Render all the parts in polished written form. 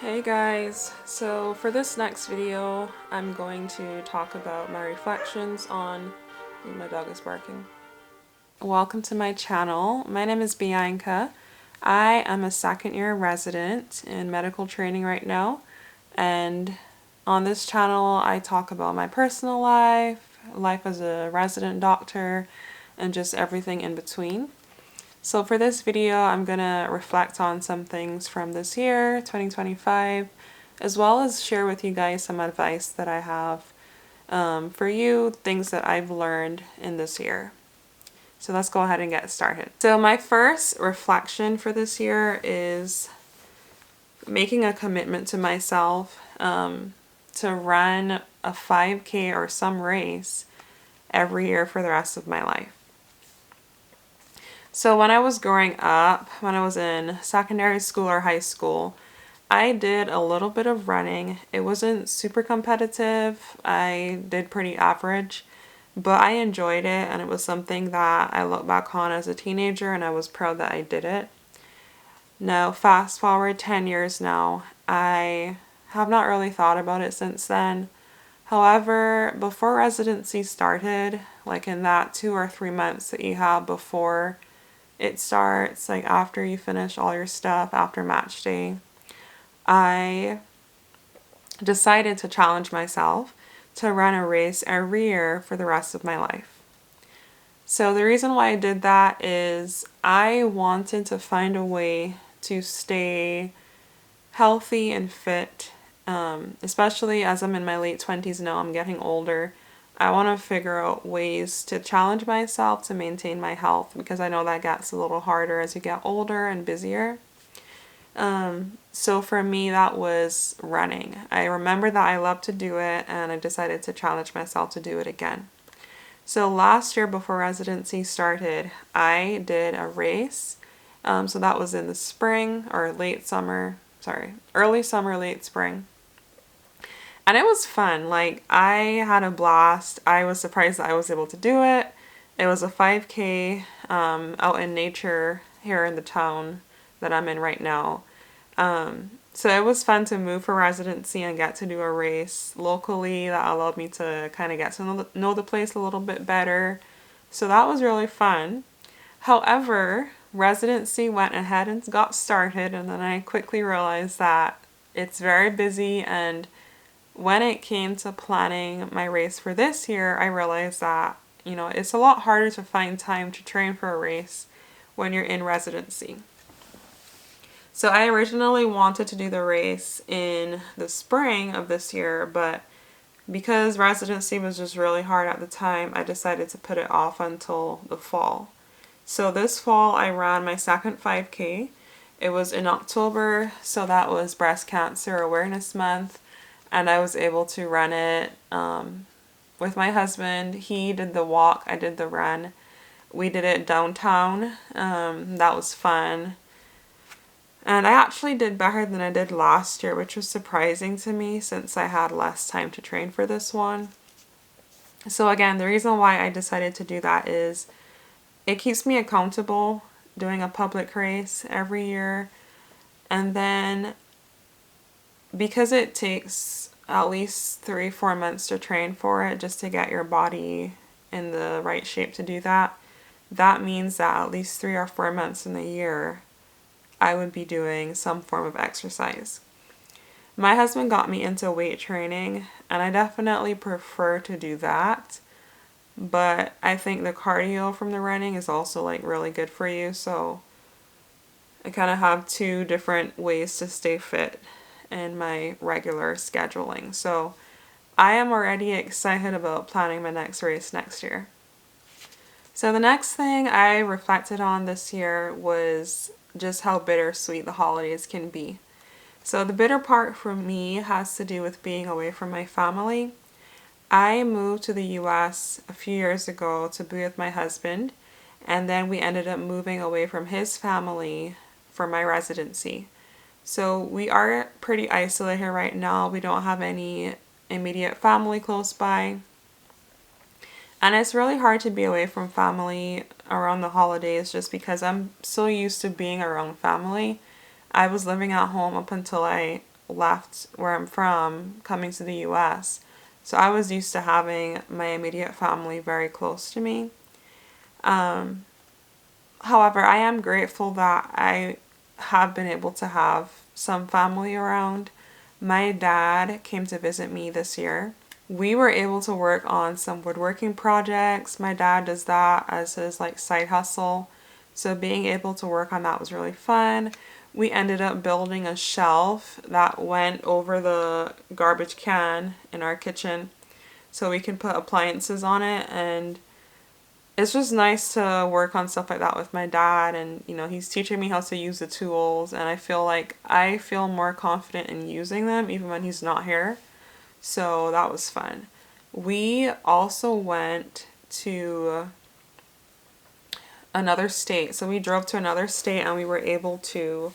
Hey guys, so for this next video I'm going to talk about my reflections on my dog is barking. Welcome to my channel. My name is Bianca. I am a second year resident in medical training right now, and on this channel I talk about my personal life as a resident doctor, and just everything in between. So for this video, I'm gonna reflect on some things from this year, 2025, as well as share with you guys some advice that I have for you, things that I've learned in this year. So let's go ahead and get started. So my first reflection for this year is making a commitment to myself to run a 5K or some race every year for the rest of my life. So when I was growing up, when I was in secondary school or high school, I did a little bit of running. It wasn't super competitive. I did pretty average, but I enjoyed it, and it was something that I look back on as a teenager and I was proud that I did it. Now, fast forward 10 years now, I have not really thought about it since then. However, before residency started, like in that 2 or 3 months that you have before it starts, like after you finish all your stuff after match day, I decided to challenge myself to run a race every year for the rest of my life. So the reason why I did that is I wanted to find a way to stay healthy and fit, especially as I'm in my late 20s now, I'm getting older. I want to figure out ways to challenge myself to maintain my health, because I know that gets a little harder as you get older and busier. So for me, that was running. I remember that I loved to do it, and I decided to challenge myself to do it again. So last year before residency started, I did a race. So that was in the spring or early summer, late spring. And it was fun. Like, I had a blast. I was surprised that I was able to do it. It was a 5K out in nature here in the town that I'm in right now. So it was fun to move for residency and get to do a race locally that allowed me to kind of get to know the place a little bit better. So that was really fun. However, residency went ahead and got started, and then I quickly realized that it's very busy, and when it came to planning my race for this year, I realized that, it's a lot harder to find time to train for a race when you're in residency. So I originally wanted to do the race in the spring of this year, but because residency was just really hard at the time, I decided to put it off until the fall. So this fall I ran my second 5K. It was in October, so that was Breast Cancer Awareness Month. And I was able to run it with my husband. He did the walk, I did the run. We did it downtown. That was fun. And I actually did better than I did last year, which was surprising to me since I had less time to train for this one. So again, the reason why I decided to do that is it keeps me accountable doing a public race every year. And then because it takes at least 3-4 months to train for it just to get your body in the right shape to do that, that means that at least 3 or 4 months in the year I would be doing some form of exercise. My husband got me into weight training, and I definitely prefer to do that, but I think the cardio from the running is also like really good for you, so I kind of have two different ways to stay fit in my regular scheduling. So I am already excited about planning my next race next year. So the next thing I reflected on this year was just how bittersweet the holidays can be. So the bitter part for me has to do with being away from my family. I moved to the US a few years ago to be with my husband, and then we ended up moving away from his family for my residency. So we are pretty isolated right now. We don't have any immediate family close by. And it's really hard to be away from family around the holidays just because I'm so used to being around family. I was living at home up until I left where I'm from, coming to the US. So I was used to having my immediate family very close to me. Um, However, I am grateful that I have been able to have some family around. My dad came to visit me this year. We were able to work on some woodworking projects. My dad does that as his like side hustle. So being able to work on that was really fun. We ended up building a shelf that went over the garbage can in our kitchen so we can put appliances on it, and it's just nice to work on stuff like that with my dad. And he's teaching me how to use the tools, and I feel like I feel more confident in using them even when he's not here. So that was fun. We also went to another state. So we drove to another state and we were able to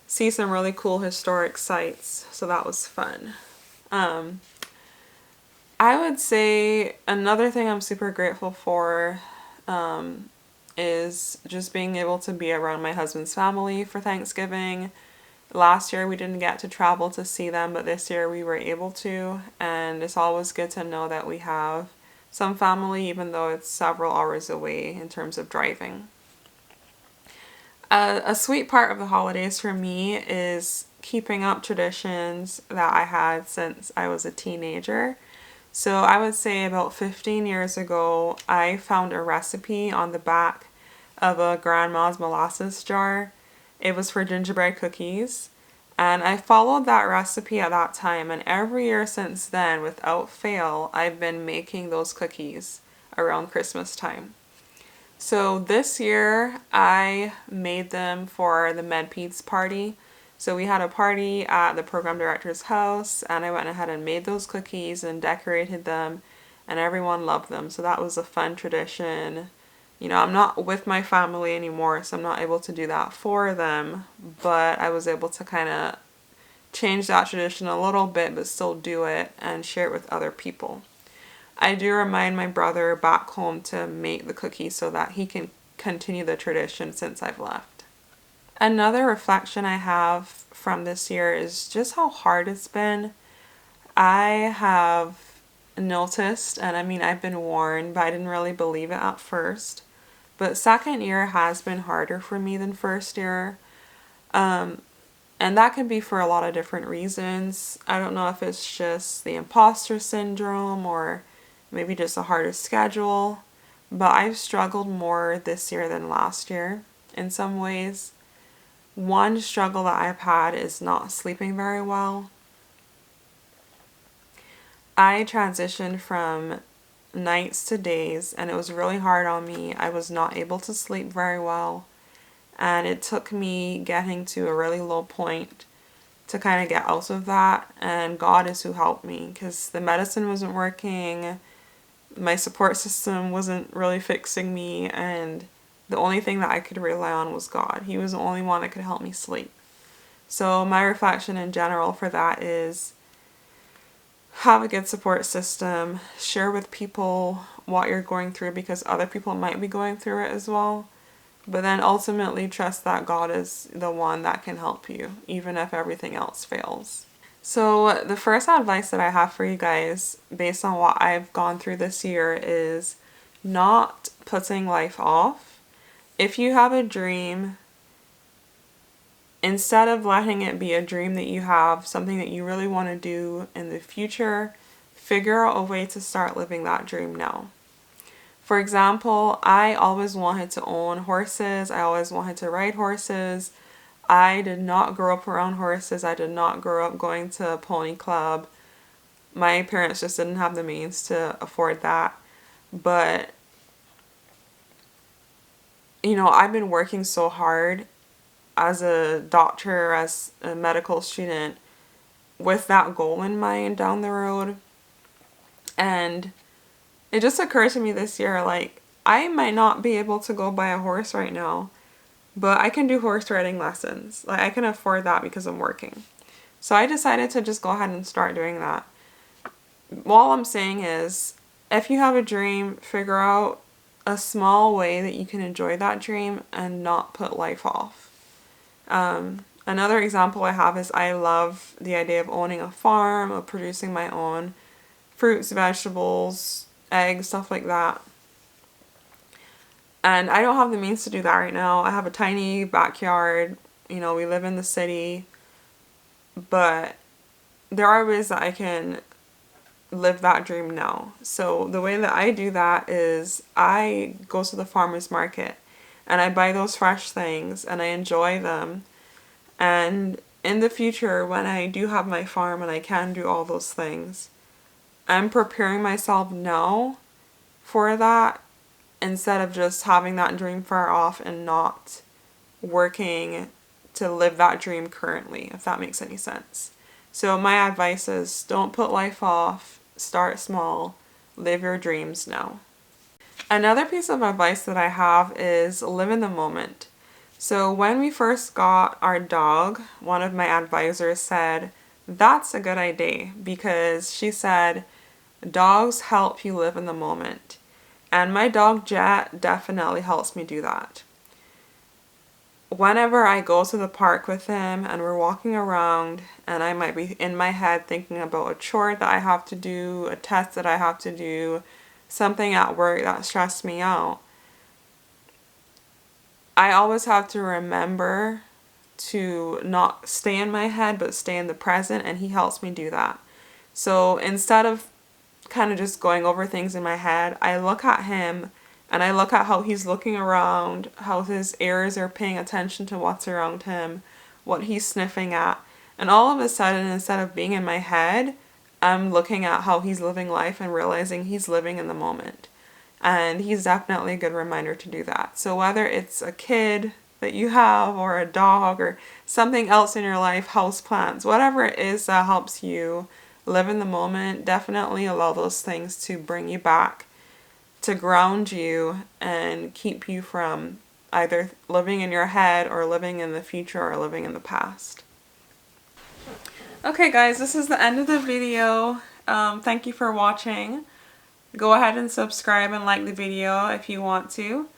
see some really cool historic sites. So that was fun. Um, I would say another thing I'm super grateful for is just being able to be around my husband's family for Thanksgiving. Last year we didn't get to travel to see them, but this year we were able to, and it's always good to know that we have some family even though it's several hours away in terms of driving. A sweet part of the holidays for me is keeping up traditions that I had since I was a teenager. So I would say about 15 years ago, I found a recipe on the back of a grandma's molasses jar. It was for gingerbread cookies. And I followed that recipe at that time. And every year since then, without fail, I've been making those cookies around Christmas time. So this year, I made them for the MedPeds party. So we had a party at the program director's house, and I went ahead and made those cookies and decorated them, and everyone loved them. So that was a fun tradition. I'm not with my family anymore, so I'm not able to do that for them, but I was able to kind of change that tradition a little bit, but still do it and share it with other people. I do remind my brother back home to make the cookies so that he can continue the tradition since I've left. Another reflection I have from this year is just how hard it's been. I have noticed, and I mean, I've been warned, but I didn't really believe it at first. But second year has been harder for me than first year. Um, and that can be for a lot of different reasons. I don't know if it's just the imposter syndrome or maybe just a harder schedule. But I've struggled more this year than last year in some ways. One struggle that I've had is not sleeping very well. I transitioned from nights to days, and it was really hard on me. I was not able to sleep very well, and it took me getting to a really low point to kind of get out of that, and God is who helped me because the medicine wasn't working, my support system wasn't really fixing me, and the only thing that I could rely on was God. He was the only one that could help me sleep. So my reflection in general for that is have a good support system, share with people what you're going through because other people might be going through it as well. But then ultimately trust that God is the one that can help you, even if everything else fails. So the first advice that I have for you guys, based on what I've gone through this year, is not putting life off. If you have a dream, instead of letting it be a dream that you have, something that you really want to do in the future, figure out a way to start living that dream now. For example, I always wanted to own horses. I always wanted to ride horses. I did not grow up around horses. I did not grow up going to a pony club. My parents just didn't have the means to afford that. But, I've been working so hard as a doctor, as a medical student, with that goal in mind down the road. And it just occurred to me this year, like, I might not be able to go buy a horse right now, but I can do horse riding lessons. Like, I can afford that because I'm working. So I decided to just go ahead and start doing that. All I'm saying is, if you have a dream, figure out a small way that you can enjoy that dream and not put life off. Another example I have is I love the idea of owning a farm, of producing my own fruits, vegetables, eggs, stuff like that. And I don't have the means to do that right now. I have a tiny backyard. You know, we live in the city. But there are ways that I can live that dream now. So the way that I do that is I go to the farmer's market and I buy those fresh things and I enjoy them. And in the future, when I do have my farm and I can do all those things, I'm preparing myself now for that instead of just having that dream far off and not working to live that dream currently, if that makes any sense. So my advice is don't put life off, start small, live your dreams now. Another piece of advice that I have is live in the moment. So when we first got our dog, one of my advisors said, that's a good idea, because she said, dogs help you live in the moment. And my dog Jett definitely helps me do that. Whenever I go to the park with him and we're walking around and I might be in my head thinking about a chore that I have to do, a test that I have to do, something at work that stressed me out, I always have to remember to not stay in my head but stay in the present, and he helps me do that. So instead of kind of just going over things in my head, I look at him and I look at how he's looking around, how his ears are paying attention to what's around him, what he's sniffing at. And all of a sudden, instead of being in my head, I'm looking at how he's living life and realizing he's living in the moment. And he's definitely a good reminder to do that. So whether it's a kid that you have or a dog or something else in your life, houseplants, whatever it is that helps you live in the moment, definitely allow those things to bring you back, to ground you and keep you from either living in your head or living in the future or living in the past. Okay guys, this is the end of the video. Thank you for watching. Go ahead and subscribe and like the video if you want to.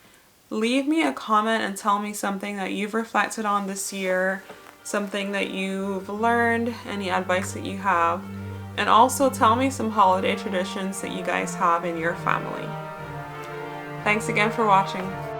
Leave me a comment and tell me something that you've reflected on this year, something that you've learned, any advice that you have. And also tell me some holiday traditions that you guys have in your family. Thanks again for watching.